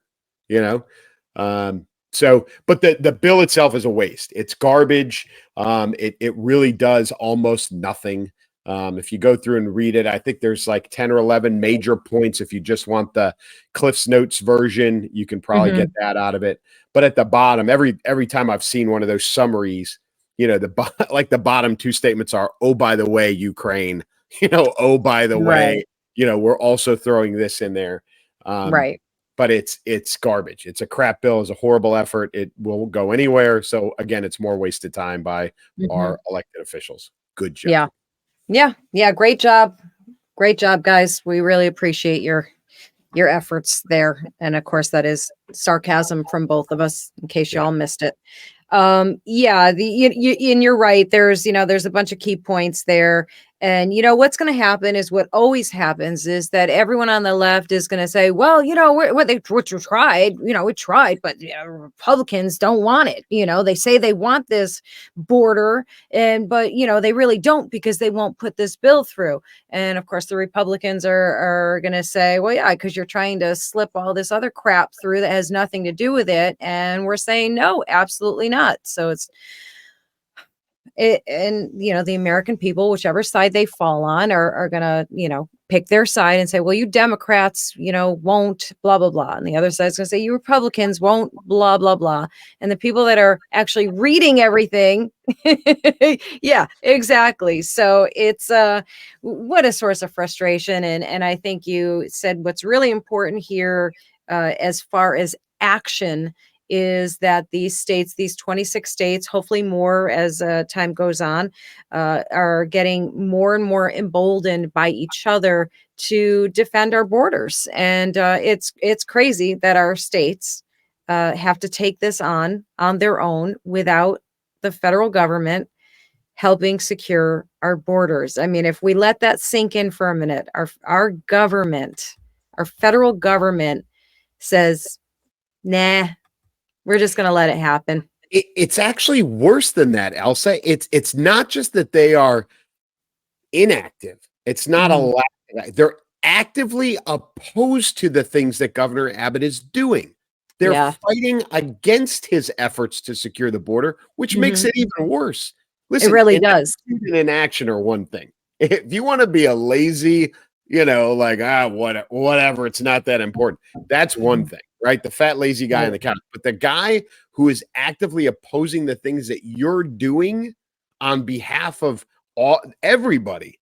So, but the bill itself is a waste. It's garbage. It really does almost nothing. If you go through and read it, I think there's like 10 or 11 major points. If you just want the Cliff's Notes version, you can probably get that out of it. But at the bottom, every time I've seen one of those summaries, the bottom two statements are, oh, by the way, Ukraine, oh, by the way, we're also throwing this in there. Right. But it's garbage. It's a crap bill. It's a horrible effort. It will go anywhere. So again, it's more wasted time by our elected officials. Good job. Yeah. Great job. Great job, guys. We really appreciate your efforts there. And of course, that is sarcasm from both of us, in case you all missed it. And you're right. There's a bunch of key points there. And, what's going to happen is what always happens is that everyone on the left is going to say, well, we tried, but Republicans don't want it. They say they want this border but they really don't, because they won't put this bill through. And of course, the Republicans are going to say, well, yeah, because you're trying to slip all this other crap through that has nothing to do with it. And we're saying, no, absolutely not. So the American people, whichever side they fall on, are going to, pick their side and say, well, you Democrats, won't blah, blah, blah. And the other side's going to say, you Republicans won't blah, blah, blah. And the people that are actually reading everything. Yeah, exactly. So it's what a source of frustration. And I think you said what's really important here as far as action is that these 26 states, hopefully more as time goes on, are getting more and more emboldened by each other to defend our borders. And it's crazy that our states have to take this on their own without the federal government helping secure our borders. I mean, if we let that sink in for a minute, our government, our federal government says, nah, we're just going to let it happen. It's actually worse than that, Elsa. It's not just that they are inactive. It's not a lack. They're actively opposed to the things that Governor Abbott is doing. They're fighting against his efforts to secure the border, which makes it even worse. Listen, it really does. Inaction or one thing. If you want to be a lazy, whatever, it's not that important. That's one thing. right? The fat, lazy guy on the couch. But the guy who is actively opposing the things that you're doing on behalf of everybody,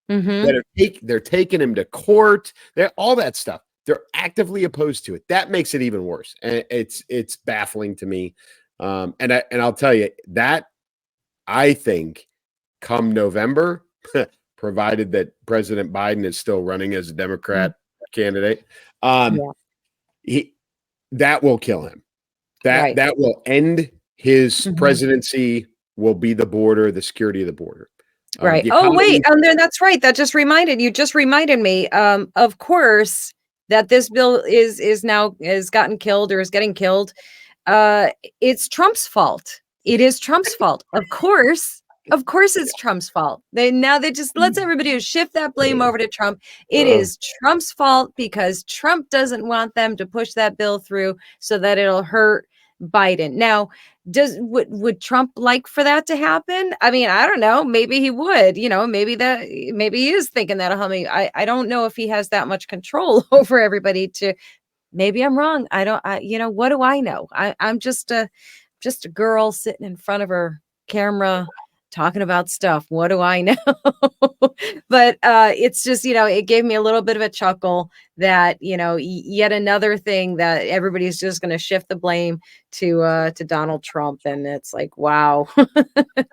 that they're taking him to court, they're all that stuff. They're actively opposed to it. That makes it even worse. And it's baffling to me. And I'll tell you that I think come November, provided that President Biden is still running as a Democrat candidate, that will kill him. That will end his presidency. Will be the border, the security of the border. Right. Oh, wait. Then that's right. That just reminded me. Of course, that this bill is now gotten killed or is getting killed. It's Trump's fault. It is Trump's fault. Of course, it's Trump's fault. They just lets everybody shift that blame over to Trump. It is Trump's fault because Trump doesn't want them to push that bill through so that it'll hurt Biden. Now, would Trump like for that to happen? I mean, I don't know. Maybe he would. Maybe he is thinking that'll help me. I don't know if he has that much control over everybody. Maybe I'm wrong. What do I know? I'm just a girl sitting in front of her camera talking about stuff. What do I know? But it's just, it gave me a little bit of a chuckle that, yet another thing that everybody's just going to shift the blame to Donald Trump. And it's like, wow.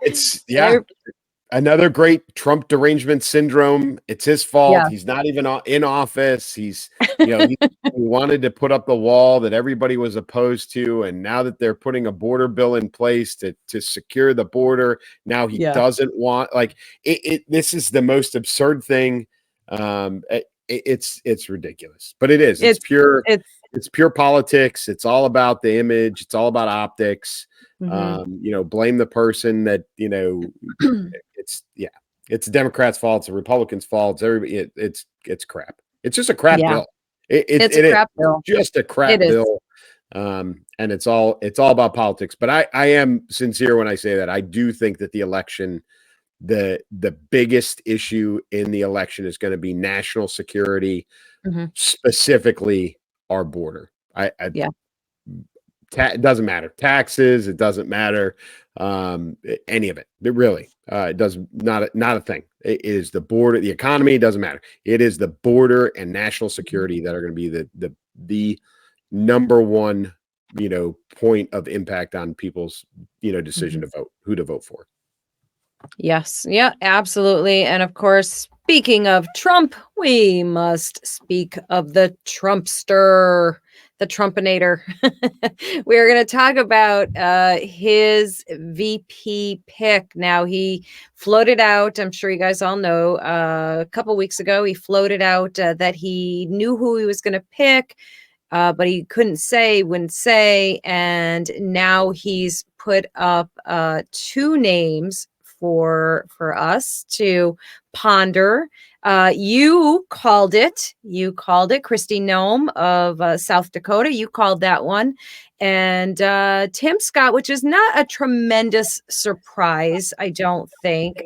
It's another great Trump derangement syndrome. It's his fault. Yeah. He's not even in office. He's, he wanted to put up the wall that everybody was opposed to. And now that they're putting a border bill in place to secure the border, now he doesn't want, this is the most absurd thing. It's ridiculous, but it is. It's pure politics. It's all about the image. It's all about optics. Blame the person that, it's the Democrats' fault. It's the Republicans' fault. It's everybody. It's crap. It's just a crap bill. It's a crap bill. Just a crap bill. And it's all about politics. But I am sincere when I say that. I do think that the election, the biggest issue in the election is going to be national security, specifically our border. It doesn't matter. Taxes, it doesn't matter. Any of it. It really it does not a thing. It is the border, the economy, it doesn't matter. It is the border and national security that are going to be the number one, point of impact on people's, decision to vote, who to vote for. Yes. Yeah, absolutely. And of course, speaking of Trump, we must speak of the Trumpster, the Trumpinator. We're going to talk about his VP pick. Now, he floated out, I'm sure you guys all know, a couple weeks ago, he floated out that he knew who he was going to pick, but he wouldn't say. And now he's put up 2 names for us to ponder. You called it Kristi Noem of South Dakota. You called that one. And Tim Scott, which is not a tremendous surprise, I don't think.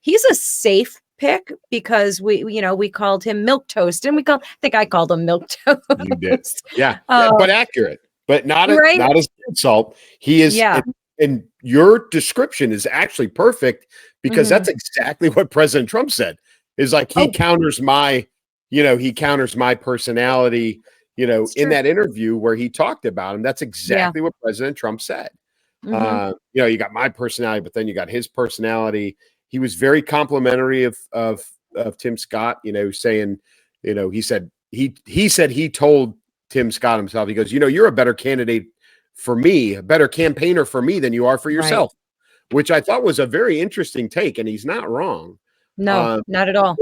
He's a safe pick because we called him Milk Toast, and I think I called him Milk Toast. You did. Yeah, but accurate, but not as insult. He is. Yeah. And your description is actually perfect because that's exactly what President Trump said. Is like he counters my personality, in that interview where he talked about him. That's exactly what President Trump said. You got my personality, but then you got his personality. He was very complimentary of Tim Scott, saying, he said he told Tim Scott himself, he goes, you're a better candidate for me, a better campaigner for me than you are for yourself, which I thought was a very interesting take. And he's not wrong. No, not at all.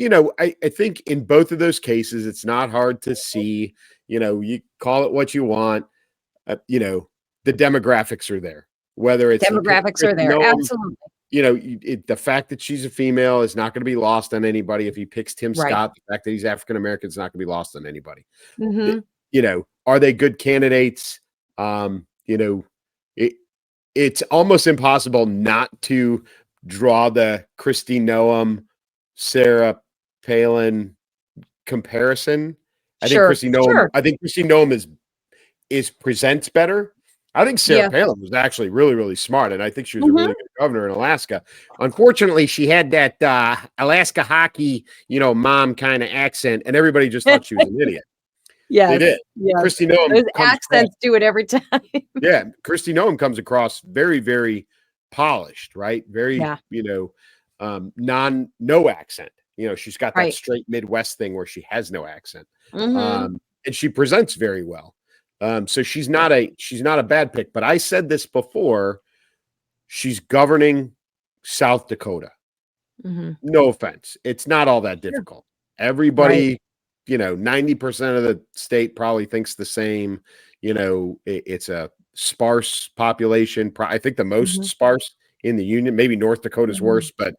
I think in both of those cases, it's not hard to see, you call it what you want. The demographics are there, whether it's demographics are there. Absolutely. The fact that she's a female is not going to be lost on anybody. If he picks Tim Scott, the fact that he's African-American is not going to be lost on anybody. Are they good candidates? It's almost impossible not to draw the Kristi Noem, Sarah Palin comparison. I think Kristi Noem is presents better. I think Sarah Yeah. Palin was actually really, really smart, and I think she was a Mhm. really good governor in Alaska. Unfortunately, she had that Alaska hockey, mom kind of accent, and everybody just thought she was an idiot. They Yes. did. Yes. Christy Noem Those comes across, accents do it every time. yeah, Christy Noem comes across very, very polished, right? Very, Yeah. no accent. She's got that Right. straight Midwest thing where she has no accent. Mhm. And she presents very well. So she's not a bad pick, but I said this before. She's governing South Dakota. Mhm. No offense. It's not all that Sure. difficult. Everybody, 90% of the state probably thinks the same. It's a sparse population. I think the most Mhm. sparse in the union. Maybe North Dakota's Mhm. worse, but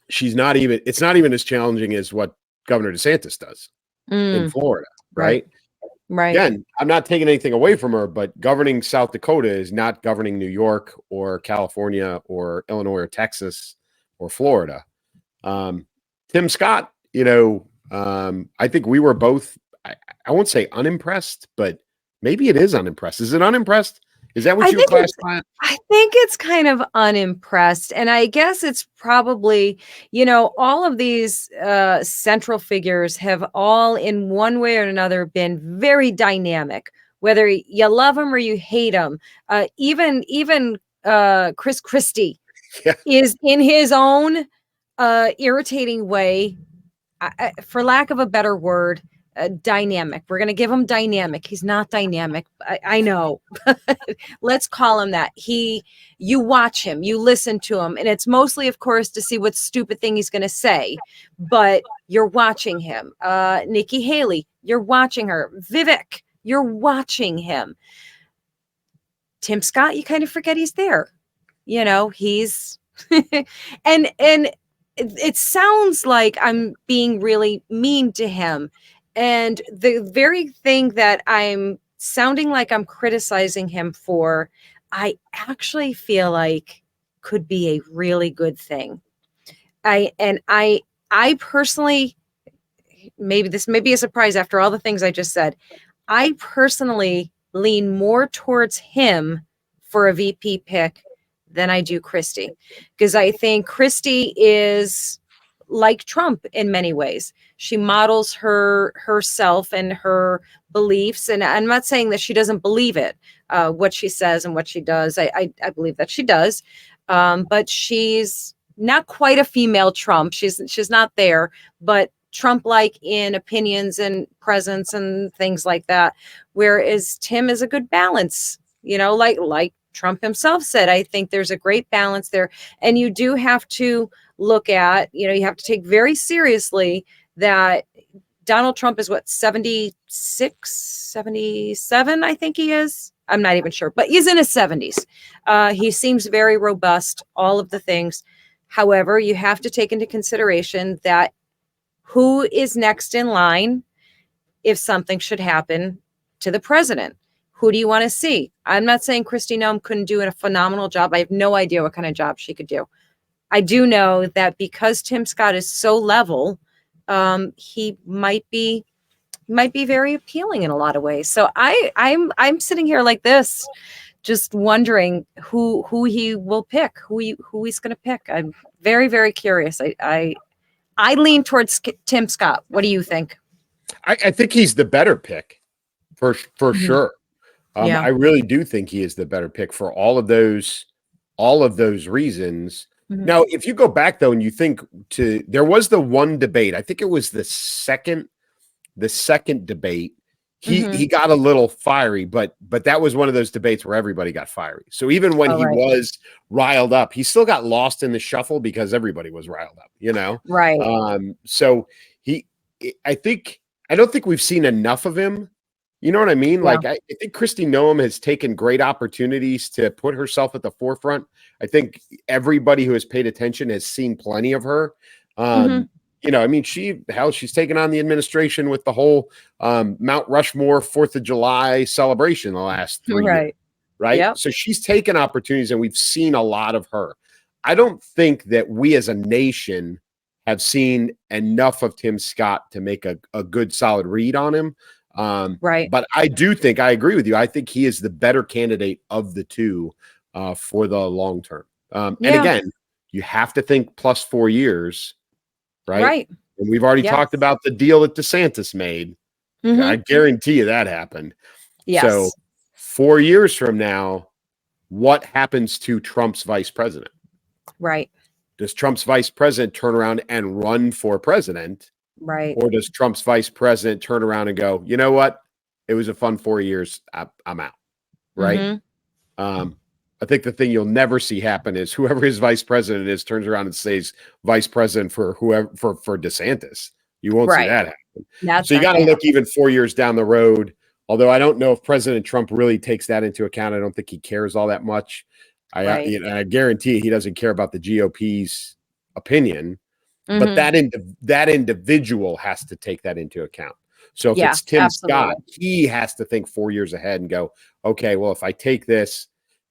it's not even as challenging as what Governor DeSantis does in Mm. Florida, Right. right? Right. Again, I'm not taking anything away from her, but governing South Dakota is not governing New York or California or Illinois or Texas or Florida. Tim Scott, I think we were both, I won't say unimpressed, but maybe it is unimpressed. Is it unimpressed? Is that what I you would think it's classify it? I think it's kind of unimpressed, and I guess it's probably, all of these central figures have all in one way or another been very dynamic, whether you love them or you hate them. Even Chris Christie Yeah. is in his own irritating way, for lack of a better word, dynamic. We're going to give him dynamic. He's not dynamic. I know. Let's call him that. You watch him, you listen to him, and it's mostly, of course, to see what stupid thing he's going to say, but you're watching him. Nikki Haley, you're watching her. Vivek, you're watching him. Tim Scott, you kind of forget he's there. He's and it sounds like I'm being really mean to him. And the very thing that I'm sounding like I'm criticizing him for, I actually feel like could be a really good thing. I personally, maybe this may be a surprise after all the things I just said. I personally lean more towards him for a VP pick than I do Christie, because I think Christie is like Trump in many ways. She models herself and her beliefs, and I'm not saying that she doesn't believe it, what she says and what she does. I believe that she does, but she's not quite a female Trump. She's not there, but Trump-like in opinions and presence and things like that. Whereas Tim is a good balance, like Trump himself said. I think there's a great balance there. And you do have to look at, you have to take very seriously that Donald Trump is what, 76, 77, I think he is. I'm not even sure, but he's in his 70s. He seems very robust, all of the things. However, you have to take into consideration that who is next in line if something should happen to the president? Who do you want to see? I'm not saying Kristi Noem couldn't do a phenomenal job. I have no idea what kind of job she could do. I do know that because Tim Scott is so level, he might be very appealing in a lot of ways. So I'm sitting here like this, just wondering who he will pick, who he's going to pick. I'm very, very curious. I lean towards Tim Scott. What do you think? I think he's the better pick for Mhm. sure. Yeah. I really do think he is the better pick for all of those reasons. Mhm. Now, if you go back though, and you think there was the one debate, I think it was the second debate. He got a little fiery, but that was one of those debates where everybody got fiery. So even when he was riled up, he still got lost in the shuffle because everybody was riled up, Right. So I don't think we've seen enough of him. You know what I mean? Yeah. Like, I think Kristi Noem has taken great opportunities to put herself at the forefront. I think everybody who has paid attention has seen plenty of her. Mhm. I mean, she's taken on the administration with the whole Mount Rushmore 4th of July celebration the last 3 years, right? Yep. So she's taken opportunities, and we've seen a lot of her. I don't think that we as a nation have seen enough of Tim Scott to make a good solid read on him. Right. But I do think I agree with you. I think he is the better candidate of the two for the long term. And again, you have to think plus 4 years, right? Right. And we've already talked about the deal that DeSantis made. I guarantee you that happened. So 4 years from now, what happens to Trump's vice president? Right. Does Trump's vice president turn around and run for president? Right. Or does Trump's vice president turn around and go, you know what? It was a fun 4 years. I'm out. Right. I think the thing you'll never see happen is whoever his vice president is turns around and says vice president for whoever for DeSantis. You won't see that happen. So you got to look even 4 years down the road. Although I don't know if President Trump really takes that into account. I don't think he cares all that much. I guarantee he doesn't care about the GOP's opinion. But that individual has to take that into account. So if it's Tim Scott, he has to think 4 years ahead and go, okay, well, if I take this,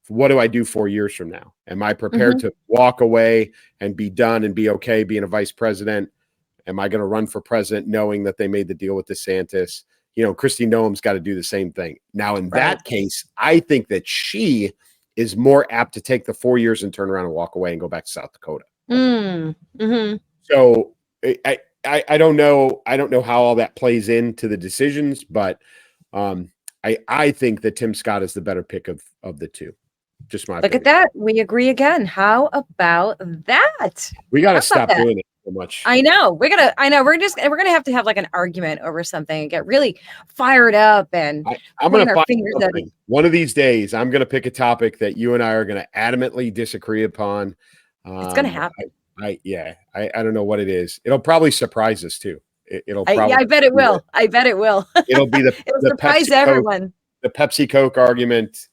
what do I do 4 years from now? Am I prepared to walk away and be done and be okay being a vice president? Am I going to run for president knowing that they made the deal with DeSantis? You know, Kristi Noem's got to do the same thing. Now, in that case, I think that she is more apt to take the 4 years and turn around and walk away and go back to South Dakota. So I don't know. I don't know how all that plays into the decisions, but I think that Tim Scott is the better pick of the two. Just my look opinion. at that. We agree again. How about that? We got to stop doing it so much. I know. We're gonna have to have like an argument over something and get really fired up. And I'm gonna find something. One of these days, I'm gonna pick a topic that you and I are gonna adamantly disagree upon. It's gonna happen. I don't know what it is. It'll probably surprise us too. It'll probably I bet it will. I bet it will. It'll be the surprise everyone. The Pepsi Coke argument.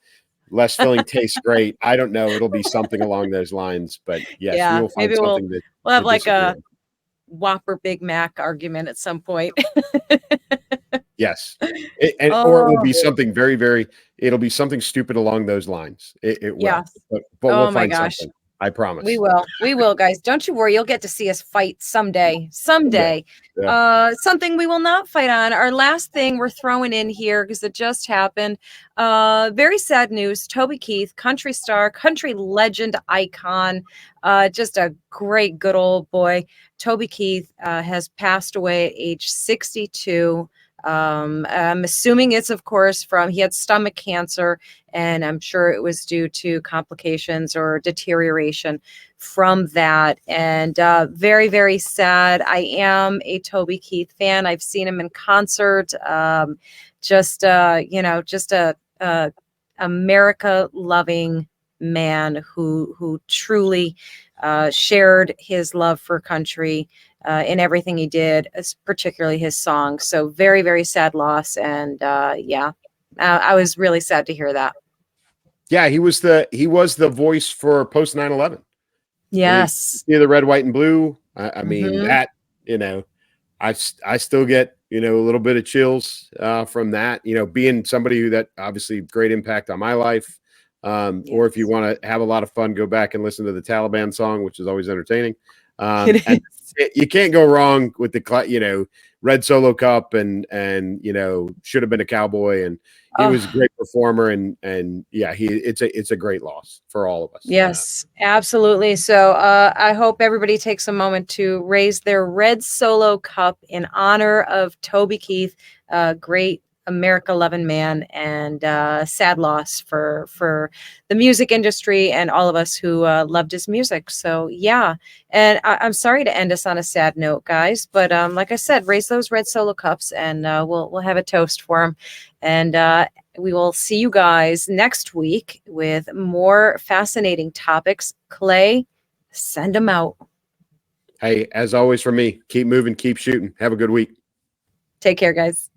Less filling tastes great. I don't know. It'll be something along those lines, but yes, we will find something that we'll have like a Whopper Big Mac argument at some point. Yes, or it will be something very, very. It'll be something stupid along those lines. It will. Yeah. But we'll find something. I promise. We will, guys. Don't you worry. You'll get to see us fight someday. Yeah. Something we will not fight on. Our last thing we're throwing in here, because it just happened. Very sad news. Toby Keith, country star, country legend icon, just a great, good old boy. Toby Keith has passed away at age 62. I'm assuming it's, of course, he had stomach cancer, and I'm sure it was due to complications or deterioration from that. And very, very sad. I am a Toby Keith fan. I've seen him in concert. Just a America loving man who truly shared his love for country in everything he did, particularly his songs. So very, very sad loss. And I was really sad to hear that. Yeah, he was the voice for post 9/11. Yes. The red, white, and blue. I mean, that, I still get, a little bit of chills from that, being somebody who that obviously great impact on my life. Or if you want to have a lot of fun, go back and listen to the Taliban song, which is always entertaining. You can't go wrong with the, Red Solo Cup and should have been a cowboy, and he was a great performer, and it's a great loss for all of us. Yes, absolutely. So I hope everybody takes a moment to raise their Red Solo Cup in honor of Toby Keith, great America loving man, and sad loss for the music industry and all of us who loved his music. So yeah, and I'm sorry to end us on a sad note, guys, but like I said, raise those Red Solo Cups, and we'll have a toast for him, and we will see you guys next week with more fascinating topics. Clay, send them out. Hey, as always, for me, keep moving, keep shooting. Have a good week. Take care, guys.